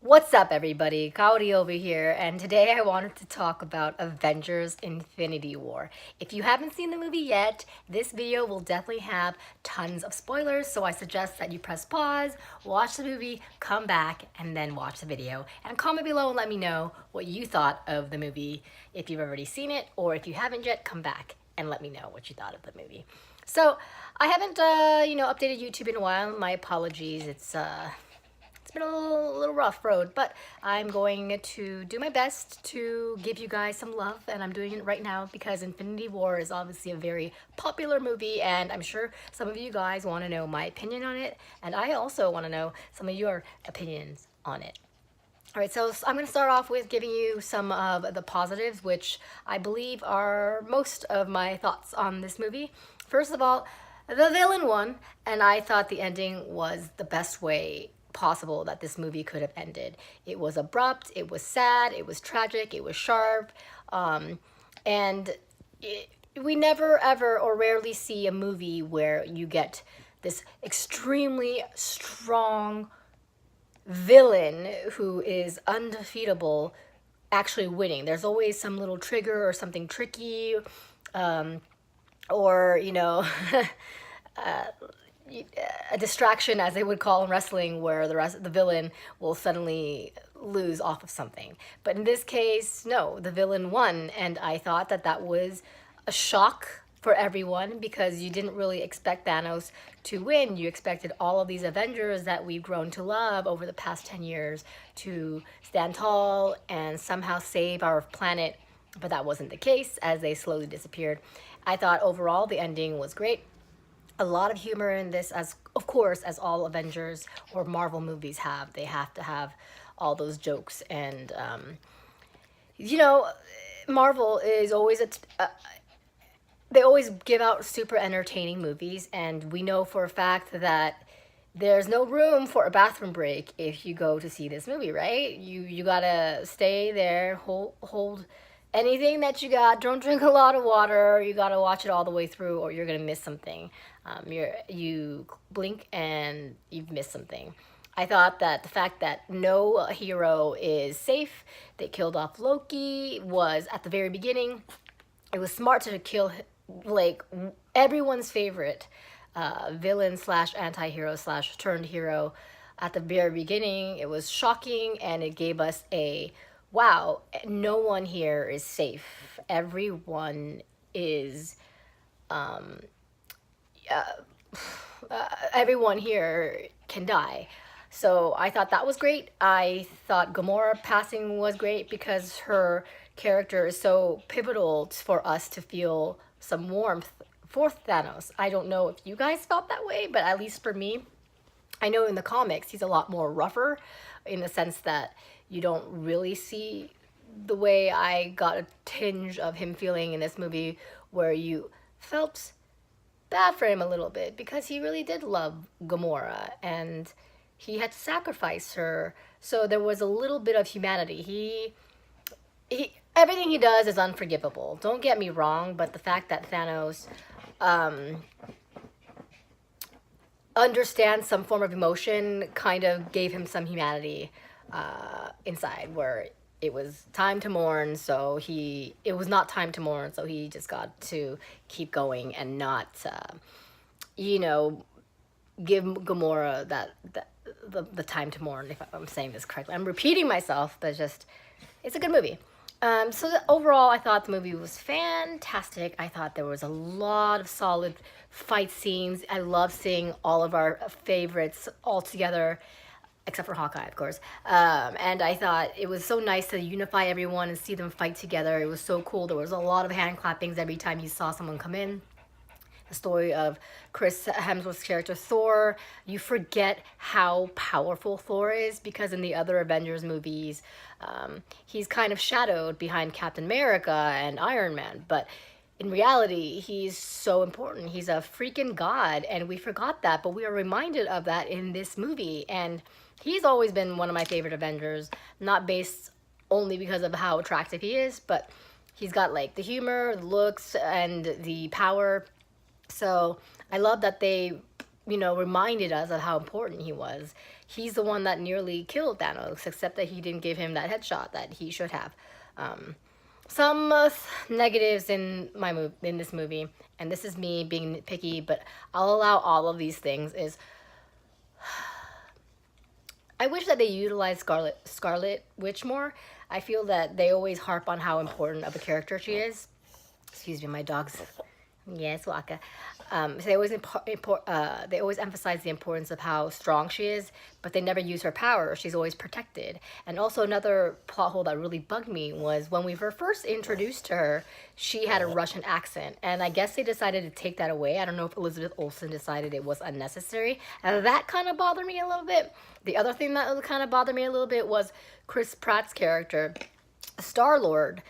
What's up, everybody? Kaori over here, and today I wanted to talk about Avengers Infinity War. If you haven't seen the movie yet, this video will definitely have tons of spoilers, so I suggest that you press pause, watch the movie, come back, and then watch the video. And comment below and let me know what you thought of the movie, if you've already seen it, or if you haven't yet, come back and let me know what you thought of the movie. So, I haven't, updated YouTube in a while. My apologies. It's been a little rough road, but I'm going to do my best to give you guys some love, and I'm doing it right now because Infinity War is obviously a very popular movie, and I'm sure some of you guys want to know my opinion on it, and I also want to know some of your opinions on it. All right, so I'm going to start off with giving you some of the positives, which I believe are most of my thoughts on this movie. First of all, the villain won, and I thought the ending was the best way possible that this movie could have ended. It was abrupt, it was sad, it was tragic, it was sharp, and we never ever or rarely see a movie where you get this extremely strong villain who is undefeatable actually winning. There's always some little trigger or something tricky, or a distraction, as they would call in wrestling, where the villain will suddenly lose off of something. But in this case, no, the villain won, and I thought that that was a shock for everyone because you didn't really expect Thanos to win. You expected all of these Avengers that we've grown to love over the past 10 years to stand tall and somehow save our planet, but that wasn't the case as they slowly disappeared. I thought overall the ending was great. A lot of humor in this, as of course, as all Avengers or Marvel movies have. They have to have all those jokes, and you know, Marvel is always they always give out super entertaining movies, and we know for a fact that there's no room for a bathroom break if you go to see this movie, right? You gotta stay there, hold anything that you got. Don't drink a lot of water. You gotta watch it all the way through, or you're gonna miss something. You blink and you've missed something. I thought that the fact that no hero is safe, they killed off Loki, was at the very beginning. It was smart to kill like everyone's favorite villain slash anti-hero slash turned hero at the very beginning. It was shocking, and it gave us a wow, no one here is safe. Everyone is everyone here can die. So I thought that was great. I thought Gamora passing was great because her character is so pivotal for us to feel some warmth for Thanos. I don't know if you guys felt that way, but at least for me, I know in the comics he's a lot more rougher in the sense that you don't really see the way I got a tinge of him feeling in this movie, where you felt bad for him a little bit because he really did love Gamora and he had to sacrifice her. So there was a little bit of humanity. He everything he does is unforgivable. Don't get me wrong, but the fact that Thanos understands some form of emotion kind of gave him some humanity inside, where it was time to mourn, so it was not time to mourn, so he just got to keep going and not you know give Gamora the time to mourn, if I'm saying this correctly. I'm repeating myself, but it's a good movie. Overall, I thought the movie was fantastic. I thought there was a lot of solid fight scenes. I love seeing all of our favorites all together, except for Hawkeye, of course. And I thought it was so nice to unify everyone and see them fight together. It was so cool. There was a lot of hand clappings every time you saw someone come in. The story of Chris Hemsworth's character Thor, you forget how powerful Thor is because in the other Avengers movies, he's kind of shadowed behind Captain America and Iron Man, but in reality, he's so important. He's a freaking god, and we forgot that, but we are reminded of that in this movie, and he's always been one of my favorite Avengers, not based only because of how attractive he is, but he's got like the humor, the looks, and the power. So I love that they reminded us of how important he was. he's the one that nearly killed Thanos, except that he didn't give him that headshot that he should have. Some negatives in in this movie, and this is me being nitpicky, but I'll allow all of these things, is I wish that they utilized Scarlet Witch more. I feel that they always harp on how important of a character she is. Excuse me, my dog's. Yes, Waka. So they always emphasize the importance of how strong she is, but they never use her power. She's always protected. And also another plot hole that really bugged me was when we were first introduced to her, she had a Russian accent, and I guess they decided to take that away. I don't know if Elizabeth Olsen decided it was unnecessary, and that kind of bothered me a little bit. The other thing that kind of bothered me a little bit was Chris Pratt's character, Star-Lord.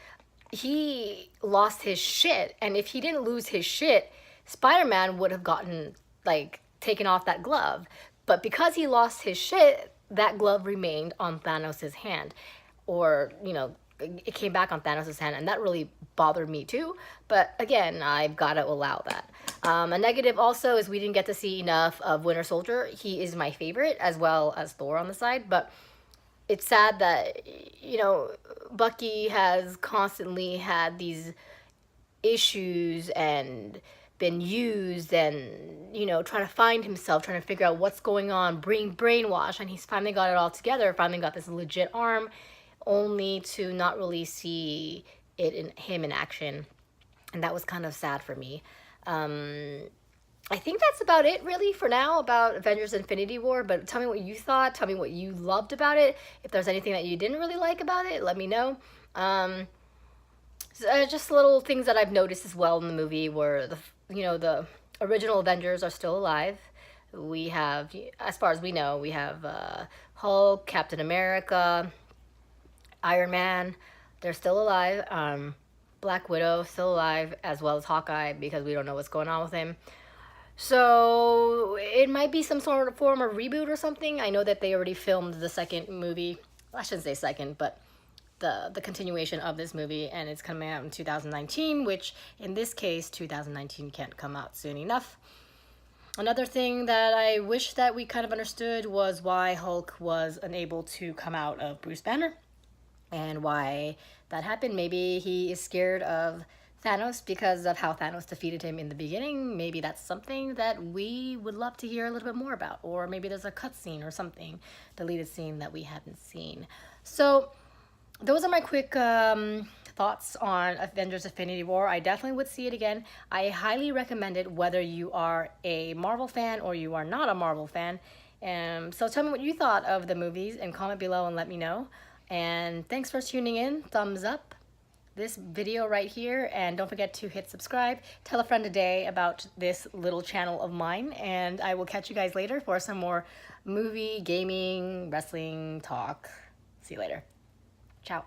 He lost his shit, and if he didn't lose his shit, Spider-Man would have gotten, like, taken off that glove. But because he lost his shit, that glove remained on Thanos' hand. Or, you know, it came back on Thanos' hand, and that really bothered me too. But again, I've got to allow that. A negative also is we didn't get to see enough of Winter Soldier. He is my favorite, as well as Thor on the side, but it's sad that, you know, Bucky has constantly had these issues and been used and, you know, trying to find himself, trying to figure out what's going on, brainwash, and he's finally got it all together, finally got this legit arm, only to not really see him in action. And that was kind of sad for me. I think that's about it, really, for now, about Avengers Infinity War. But tell me what you thought. Tell me what you loved about it. If there's anything that you didn't really like about it, let me know. Just little things that I've noticed as well in the movie where, the original Avengers are still alive. We have, as far as we know, we have Hulk, Captain America, Iron Man. They're still alive. Black Widow, still alive, as well as Hawkeye, because we don't know what's going on with him. So it might be some sort of form of reboot or something. I know that they already filmed the second movie. Well, I shouldn't say second, but the continuation of this movie, and it's coming out in 2019, which in this case 2019 can't come out soon enough. Another thing that I wish that we kind of understood was why Hulk was unable to come out of Bruce Banner and why that happened. Maybe he is scared of Thanos because of how Thanos defeated him in the beginning. Maybe that's something that we would love to hear a little bit more about. Or maybe there's a cutscene or something, deleted scene that we haven't seen. So those are my quick thoughts on Avengers Infinity War. I definitely would see it again. I highly recommend it whether you are a Marvel fan or you are not a Marvel fan. So tell me what you thought of the movies and comment below and let me know. And thanks for tuning in. Thumbs up this video right here, and don't forget to hit subscribe. Tell a friend today about this little channel of mine, and I will catch you guys later for some more movie, gaming, wrestling talk. See you later. Ciao.